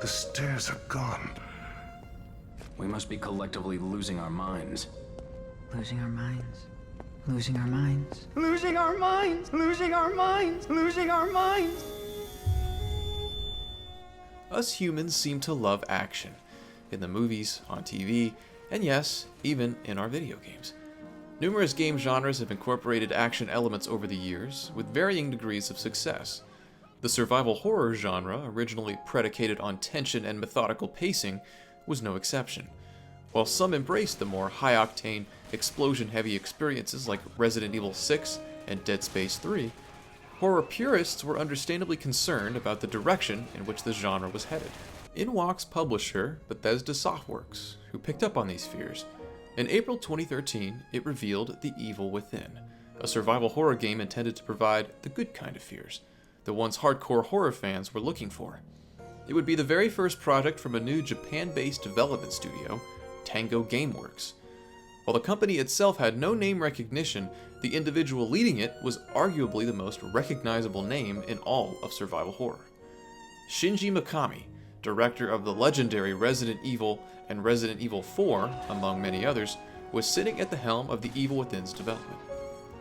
The stairs are gone. We must be collectively losing our minds. Losing our minds. Losing our minds. Losing our minds. Losing our minds. Losing our minds. Us humans seem to love action. In the movies, on TV, and yes, even in our video games. Numerous game genres have incorporated action elements over the years, with varying degrees of success. The survival horror genre, originally predicated on tension and methodical pacing, was no exception. While some embraced the more high-octane, explosion-heavy experiences like Resident Evil 6 and Dead Space 3, horror purists were understandably concerned about the direction in which the genre was headed. In walks publisher Bethesda Softworks, who picked up on these fears. In April 2013, it revealed The Evil Within, a survival horror game intended to provide the good kind of fears, the ones hardcore horror fans were looking for. It would be the very first project from a new Japan-based development studio, Tango Gameworks. While the company itself had no name recognition, the individual leading it was arguably the most recognizable name in all of survival horror. Shinji Mikami, director of the legendary Resident Evil and Resident Evil 4, among many others, was sitting at the helm of The Evil Within's development.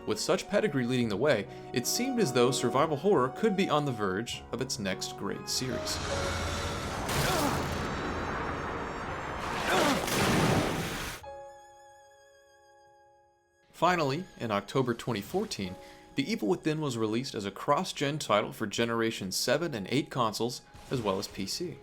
With such pedigree leading the way, it seemed as though survival horror could be on the verge of its next great series. Finally, in October 2014, The Evil Within was released as a cross-gen title for Generation 7 and 8 consoles, as well as PC.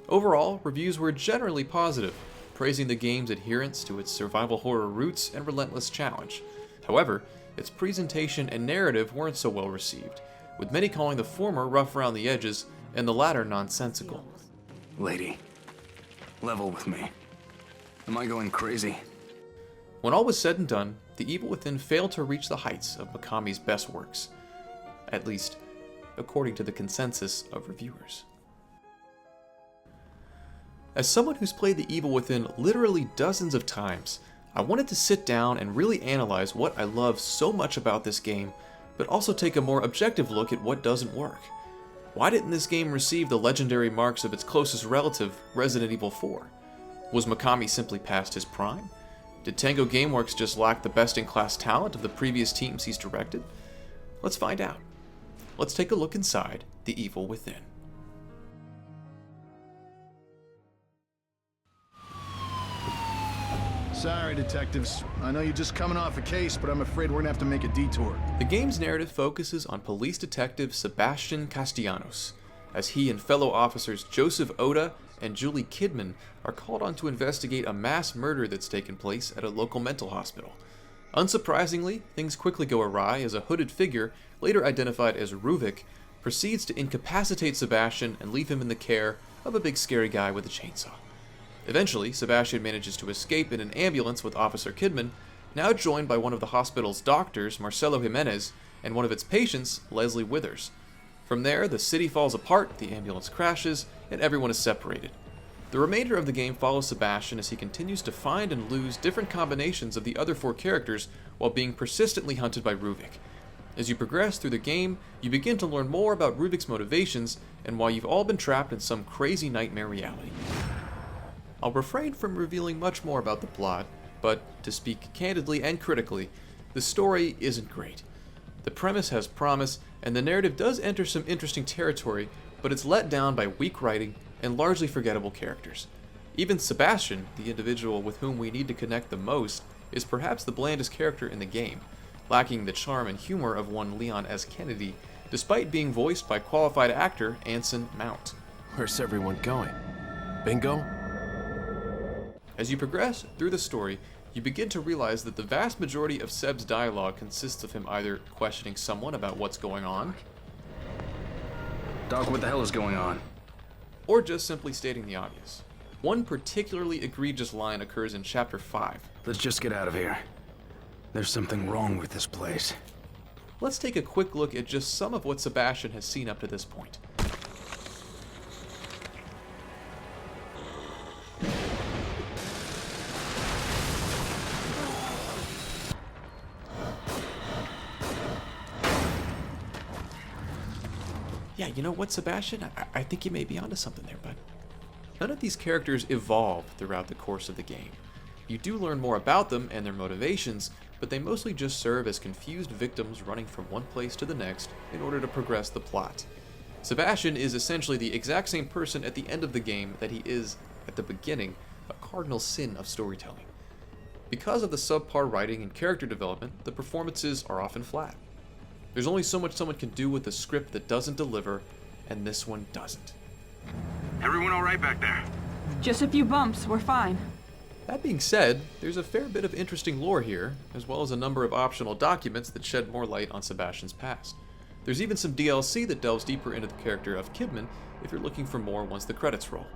Overall, reviews were generally positive, praising the game's adherence to its survival horror roots and relentless challenge. However, its presentation and narrative weren't so well received, with many calling the former rough around the edges and the latter nonsensical. Lady, level with me. Am I going crazy? When all was said and done, The Evil Within failed to reach the heights of Mikami's best works, at least according to the consensus of reviewers. As someone who's played The Evil Within literally dozens of times, I wanted to sit down and really analyze what I love so much about this game, but also take a more objective look at what doesn't work. Why didn't this game receive the legendary marks of its closest relative, Resident Evil 4? Was Mikami simply past his prime? Did Tango Gameworks just lack the best-in-class talent of the previous teams he's directed? Let's find out. Let's take a look inside The Evil Within. Sorry, detectives. I know you're just coming off a case, but I'm afraid we're gonna have to make a detour. The game's narrative focuses on police detective Sebastian Castellanos, as he and fellow officers Joseph Oda and Julie Kidman are called on to investigate a mass murder that's taken place at a local mental hospital. Unsurprisingly, things quickly go awry as a hooded figure, later identified as Ruvik, proceeds to incapacitate Sebastian and leave him in the care of a big scary guy with a chainsaw. Eventually, Sebastian manages to escape in an ambulance with Officer Kidman, now joined by one of the hospital's doctors, Marcelo Jimenez, and one of its patients, Leslie Withers. From there, the city falls apart, the ambulance crashes, and everyone is separated. The remainder of the game follows Sebastian as he continues to find and lose different combinations of the other four characters while being persistently hunted by Ruvik. As you progress through the game, you begin to learn more about Ruvik's motivations and why you've all been trapped in some crazy nightmare reality. I'll refrain from revealing much more about the plot, but to speak candidly and critically, the story isn't great. The premise has promise, and the narrative does enter some interesting territory, but it's let down by weak writing and largely forgettable characters. Even Sebastian, the individual with whom we need to connect the most, is perhaps the blandest character in the game, lacking the charm and humor of one Leon S. Kennedy, despite being voiced by qualified actor Anson Mount. Where's everyone going? Bingo? As you progress through the story, you begin to realize that the vast majority of Seb's dialogue consists of him either questioning someone about what's going on, Doc, what the hell is going on? or just simply stating the obvious. One particularly egregious line occurs in Chapter 5. Let's just get out of here. There's something wrong with this place. Let's take a quick look at just some of what Sebastian has seen up to this point. Yeah, you know what, Sebastian? I think you may be onto something there, bud. None of these characters evolve throughout the course of the game. You do learn more about them and their motivations, but they mostly just serve as confused victims running from one place to the next in order to progress the plot. Sebastian is essentially the exact same person at the end of the game that he is at the beginning, a cardinal sin of storytelling. Because of the subpar writing and character development, the performances are often flat. There's only so much someone can do with a script that doesn't deliver, and this one doesn't. Everyone all right back there? Just a few bumps, we're fine. That being said, there's a fair bit of interesting lore here, as well as a number of optional documents that shed more light on Sebastian's past. There's even some DLC that delves deeper into the character of Kidman if you're looking for more once the credits roll.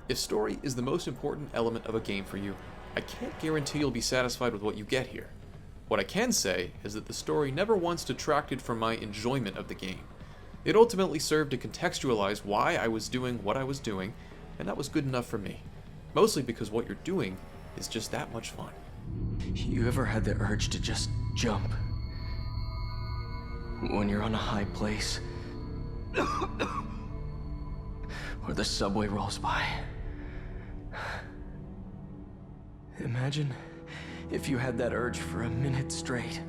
If story is the most important element of a game for you, I can't guarantee you'll be satisfied with what you get here. What I can say is that the story never once detracted from my enjoyment of the game. It ultimately served to contextualize why I was doing what I was doing, and that was good enough for me. Mostly because what you're doing is just that much fun. You ever had the urge to just jump? When you're on a high place? Or the subway rolls by? Imagine if you had that urge for a minute straight.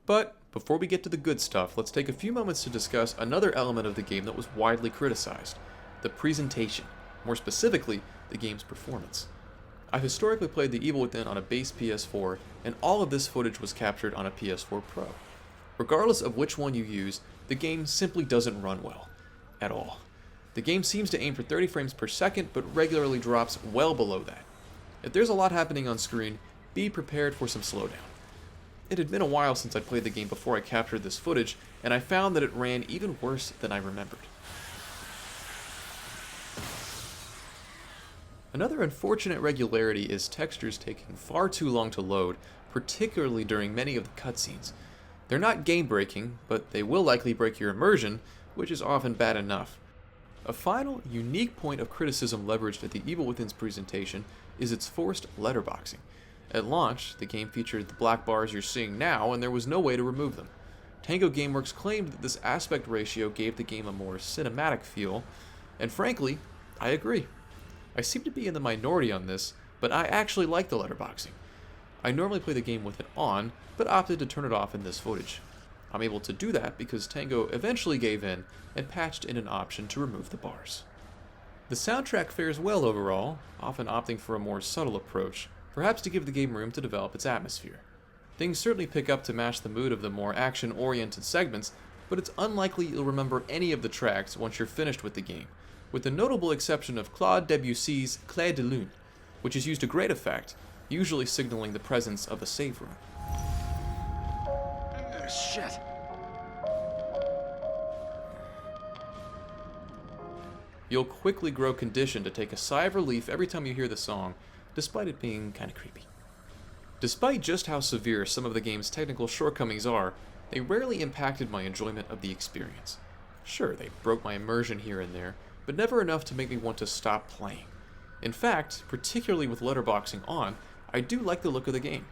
But before we get to the good stuff, let's take a few moments to discuss another element of the game that was widely criticized: the presentation. More specifically, the game's performance. I've historically played The Evil Within on a base PS4, and all of this footage was captured on a PS4 Pro. Regardless of which one you use, the game simply doesn't run well. At all. The game seems to aim for 30 frames per second, but regularly drops well below that. If there's a lot happening on screen, be prepared for some slowdown. It had been a while since I'd played the game before I captured this footage, and I found that it ran even worse than I remembered. Another unfortunate regularity is textures taking far too long to load, particularly during many of the cutscenes. They're not game-breaking, but they will likely break your immersion, which is often bad enough. A final, unique point of criticism leveraged at The Evil Within's presentation is its forced letterboxing. At launch, the game featured the black bars you're seeing now, and there was no way to remove them. Tango Gameworks claimed that this aspect ratio gave the game a more cinematic feel, and frankly, I agree. I seem to be in the minority on this, but I actually like the letterboxing. I normally play the game with it on, but opted to turn it off in this footage. I'm able to do that because Tango eventually gave in and patched in an option to remove the bars. The soundtrack fares well overall, often opting for a more subtle approach, perhaps to give the game room to develop its atmosphere. Things certainly pick up to match the mood of the more action-oriented segments, but it's unlikely you'll remember any of the tracks once you're finished with the game, with the notable exception of Claude Debussy's Clair de Lune, which is used to great effect, usually signaling the presence of a save room. Shit. You'll quickly grow conditioned to take a sigh of relief every time you hear the song, despite it being kinda creepy. Despite just how severe some of the game's technical shortcomings are, they rarely impacted my enjoyment of the experience. Sure, they broke my immersion here and there, but never enough to make me want to stop playing. In fact, particularly with letterboxing on, I do like the look of the game.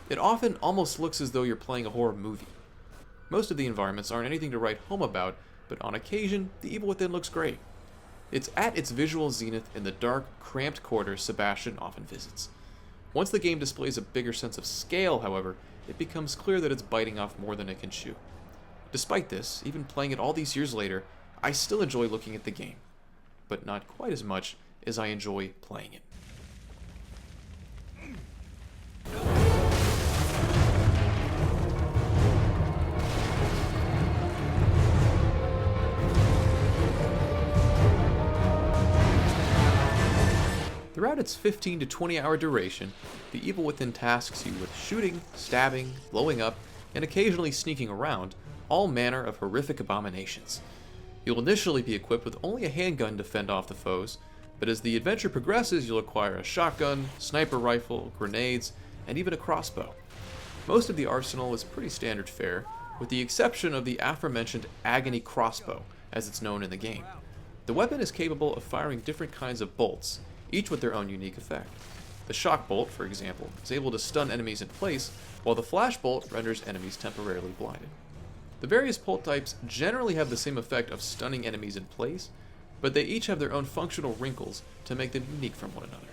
It often almost looks as though you're playing a horror movie. Most of the environments aren't anything to write home about, but on occasion, The Evil Within looks great. It's at its visual zenith in the dark, cramped quarters Sebastian often visits. Once the game displays a bigger sense of scale, however, it becomes clear that it's biting off more than it can chew. Despite this, even playing it all these years later, I still enjoy looking at the game, but not quite as much as I enjoy playing it. Throughout its 15 to 20 hour duration, The Evil Within tasks you with shooting, stabbing, blowing up, and occasionally sneaking around, all manner of horrific abominations. You'll initially be equipped with only a handgun to fend off the foes, but as the adventure progresses you'll acquire a shotgun, sniper rifle, grenades, and even a crossbow. Most of the arsenal is pretty standard fare, with the exception of the aforementioned Agony crossbow, as it's known in the game. The weapon is capable of firing different kinds of bolts, each with their own unique effect. The shock bolt, for example, is able to stun enemies in place, while the flash bolt renders enemies temporarily blinded. The various pult types generally have the same effect of stunning enemies in place, but they each have their own functional wrinkles to make them unique from one another.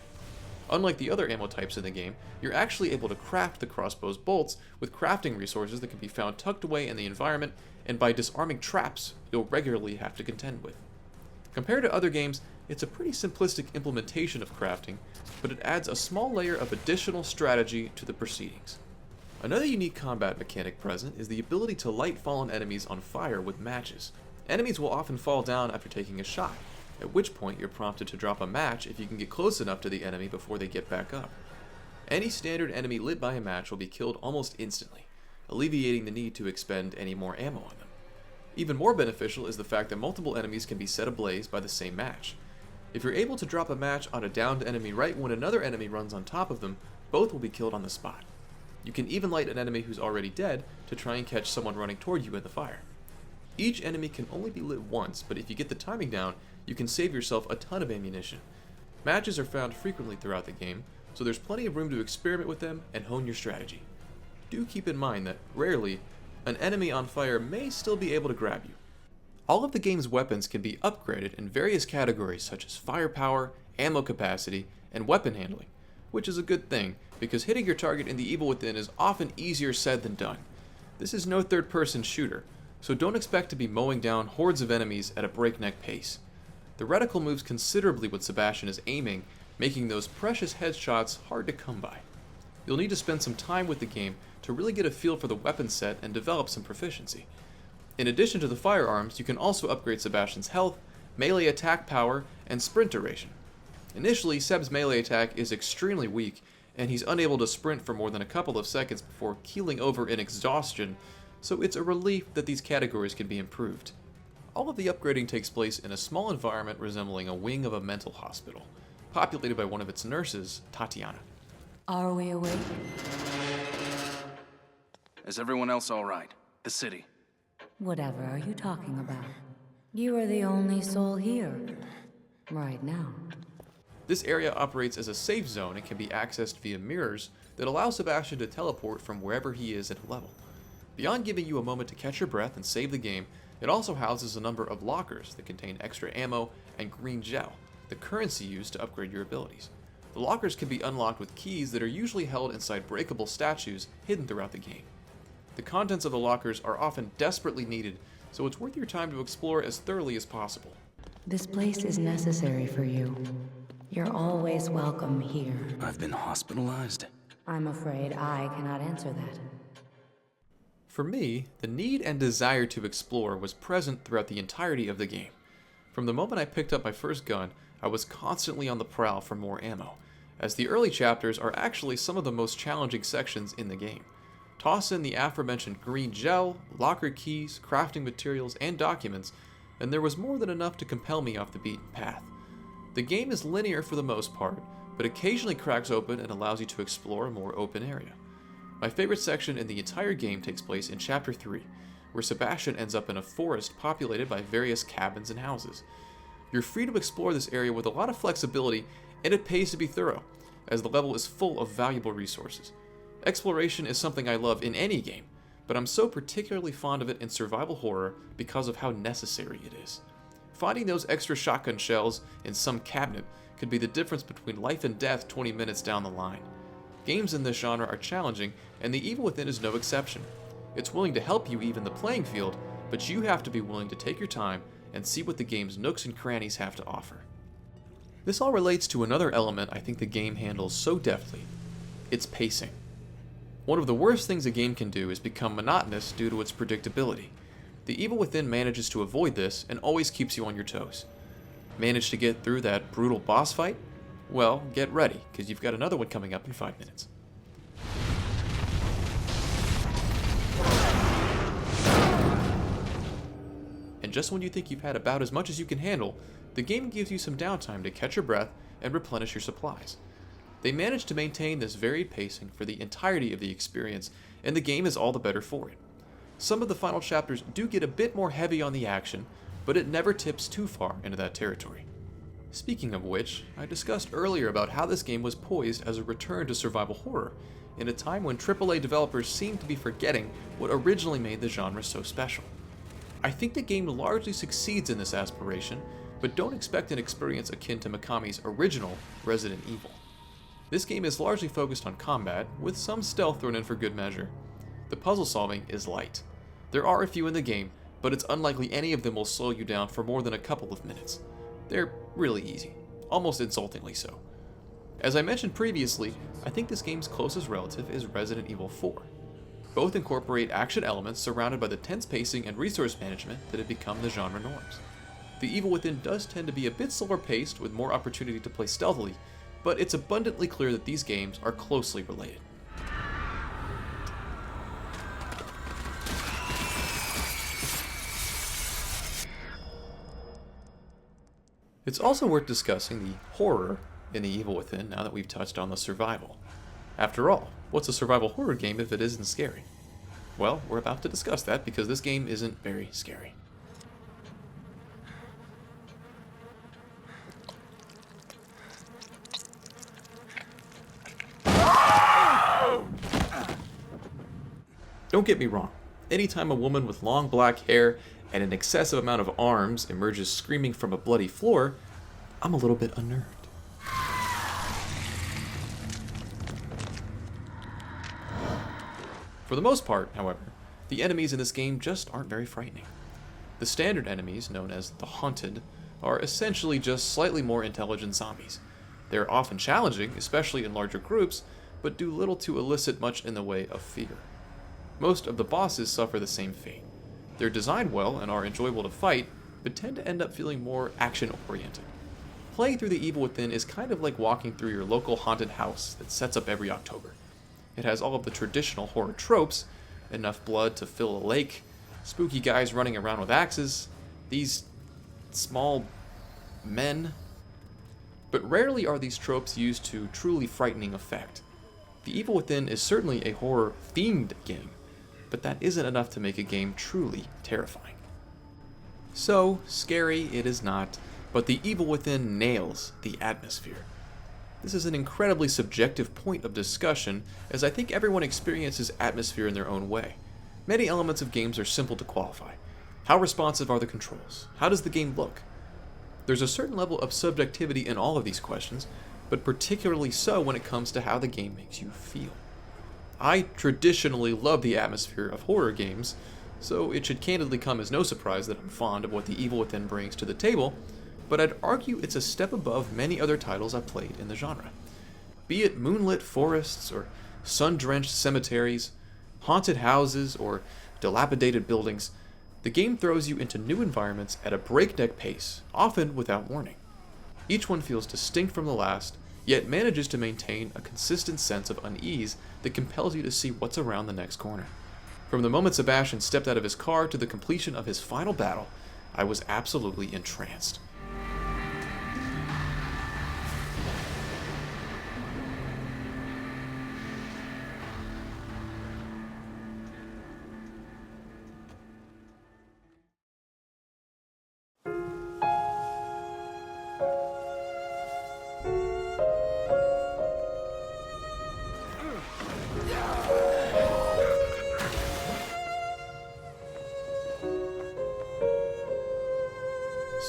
Unlike the other ammo types in the game, you're actually able to craft the crossbow's bolts with crafting resources that can be found tucked away in the environment and by disarming traps you'll regularly have to contend with. Compared to other games, it's a pretty simplistic implementation of crafting, but it adds a small layer of additional strategy to the proceedings. Another unique combat mechanic present is the ability to light fallen enemies on fire with matches. Enemies will often fall down after taking a shot, at which point you're prompted to drop a match if you can get close enough to the enemy before they get back up. Any standard enemy lit by a match will be killed almost instantly, alleviating the need to expend any more ammo on them. Even more beneficial is the fact that multiple enemies can be set ablaze by the same match. If you're able to drop a match on a downed enemy right when another enemy runs on top of them, both will be killed on the spot. You can even light an enemy who's already dead to try and catch someone running toward you in the fire. Each enemy can only be lit once, but if you get the timing down, you can save yourself a ton of ammunition. Matches are found frequently throughout the game, so there's plenty of room to experiment with them and hone your strategy. Do keep in mind that, rarely, an enemy on fire may still be able to grab you. All of the game's weapons can be upgraded in various categories such as firepower, ammo capacity, and weapon handling, which is a good thing, because hitting your target in the Evil Within is often easier said than done. This is no third-person shooter, so don't expect to be mowing down hordes of enemies at a breakneck pace. The reticle moves considerably when Sebastian is aiming, making those precious headshots hard to come by. You'll need to spend some time with the game to really get a feel for the weapon set and develop some proficiency. In addition to the firearms, you can also upgrade Sebastian's health, melee attack power, and sprint duration. Initially, Seb's melee attack is extremely weak, and he's unable to sprint for more than a couple of seconds before keeling over in exhaustion, so it's a relief that these categories can be improved. All of the upgrading takes place in a small environment resembling a wing of a mental hospital, populated by one of its nurses, Tatiana. Are we awake? Is everyone else all right? The city. Whatever are you talking about? You are the only soul here. Right now. This area operates as a safe zone and can be accessed via mirrors that allow Sebastian to teleport from wherever he is at a level. Beyond giving you a moment to catch your breath and save the game, it also houses a number of lockers that contain extra ammo and green gel, the currency used to upgrade your abilities. The lockers can be unlocked with keys that are usually held inside breakable statues hidden throughout the game. The contents of the lockers are often desperately needed, so it's worth your time to explore as thoroughly as possible. This place is necessary for you. You're always welcome here. I've been hospitalized. I'm afraid I cannot answer that. For me, the need and desire to explore was present throughout the entirety of the game. From the moment I picked up my first gun, I was constantly on the prowl for more ammo, as the early chapters are actually some of the most challenging sections in the game. Toss in the aforementioned green gel, locker keys, crafting materials, and documents, and there was more than enough to compel me off the beaten path. The game is linear for the most part, but occasionally cracks open and allows you to explore a more open area. My favorite section in the entire game takes place in Chapter 3, where Sebastian ends up in a forest populated by various cabins and houses. You're free to explore this area with a lot of flexibility, and it pays to be thorough, as the level is full of valuable resources. Exploration is something I love in any game, but I'm so particularly fond of it in survival horror because of how necessary it is. Finding those extra shotgun shells in some cabinet could be the difference between life and death 20 minutes down the line. Games in this genre are challenging, and The Evil Within is no exception. It's willing to help you even the playing field, but you have to be willing to take your time and see what the game's nooks and crannies have to offer. This all relates to another element I think the game handles so deftly: its pacing. One of the worst things a game can do is become monotonous due to its predictability. The Evil Within manages to avoid this and always keeps you on your toes. Manage to get through that brutal boss fight? Well, get ready, because you've got another one coming up in 5 minutes. And just when you think you've had about as much as you can handle, the game gives you some downtime to catch your breath and replenish your supplies. They manage to maintain this varied pacing for the entirety of the experience, and the game is all the better for it. Some of the final chapters do get a bit more heavy on the action, but it never tips too far into that territory. Speaking of which, I discussed earlier about how this game was poised as a return to survival horror, in a time when AAA developers seem to be forgetting what originally made the genre so special. I think the game largely succeeds in this aspiration, but don't expect an experience akin to Mikami's original Resident Evil. This game is largely focused on combat, with some stealth thrown in for good measure. The puzzle solving is light. There are a few in the game, but it's unlikely any of them will slow you down for more than a couple of minutes. They're really easy, almost insultingly so. As I mentioned previously, I think this game's closest relative is Resident Evil 4. Both incorporate action elements surrounded by the tense pacing and resource management that have become the genre norms. The Evil Within does tend to be a bit slower paced with more opportunity to play stealthily, but it's abundantly clear that these games are closely related. It's also worth discussing the horror in The Evil Within now that we've touched on the survival. After all, what's a survival horror game if it isn't scary? Well, we're about to discuss that because this game isn't very scary. Don't get me wrong, anytime a woman with long black hair and an excessive amount of arms emerges screaming from a bloody floor, I'm a little bit unnerved. For the most part, however, the enemies in this game just aren't very frightening. The standard enemies, known as the Haunted, are essentially just slightly more intelligent zombies. They're often challenging, especially in larger groups, but do little to elicit much in the way of fear. Most of the bosses suffer the same fate. They're designed well and are enjoyable to fight, but tend to end up feeling more action-oriented. Playing through The Evil Within is kind of like walking through your local haunted house that sets up every October. It has all of the traditional horror tropes, enough blood to fill a lake, spooky guys running around with axes, these small men. But rarely are these tropes used to truly frightening effect. The Evil Within is certainly a horror-themed game, but that isn't enough to make a game truly terrifying. So, scary it is not, but The Evil Within nails the atmosphere. This is an incredibly subjective point of discussion, as I think everyone experiences atmosphere in their own way. Many elements of games are simple to qualify. How responsive are the controls? How does the game look? There's a certain level of subjectivity in all of these questions, but particularly so when it comes to how the game makes you feel. I traditionally love the atmosphere of horror games, so it should candidly come as no surprise that I'm fond of what The Evil Within brings to the table, but I'd argue it's a step above many other titles I've played in the genre. Be it moonlit forests or sun-drenched cemeteries, haunted houses, or dilapidated buildings, the game throws you into new environments at a breakneck pace, often without warning. Each one feels distinct from the last, yet manages to maintain a consistent sense of unease that compels you to see what's around the next corner. From the moment Sebastian stepped out of his car to the completion of his final battle, I was absolutely entranced.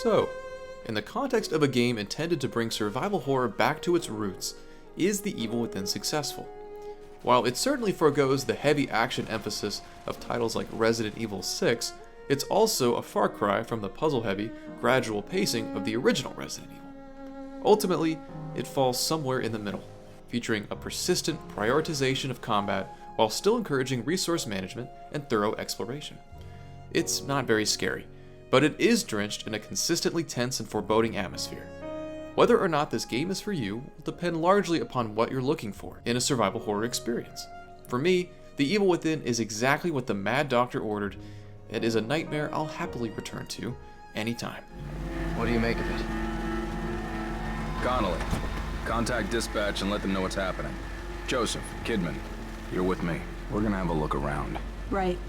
So, in the context of a game intended to bring survival horror back to its roots, is The Evil Within successful? While it certainly forgoes the heavy action emphasis of titles like Resident Evil 6, it's also a far cry from the puzzle-heavy, gradual pacing of the original Resident Evil. Ultimately, it falls somewhere in the middle, featuring a persistent prioritization of combat while still encouraging resource management and thorough exploration. It's not very scary, but it is drenched in a consistently tense and foreboding atmosphere. Whether or not this game is for you will depend largely upon what you're looking for in a survival horror experience. For me, The Evil Within is exactly what the Mad Doctor ordered, and is a nightmare I'll happily return to anytime. What do you make of it? Connolly, contact dispatch and let them know what's happening. Joseph, Kidman, you're with me. We're gonna have a look around. Right.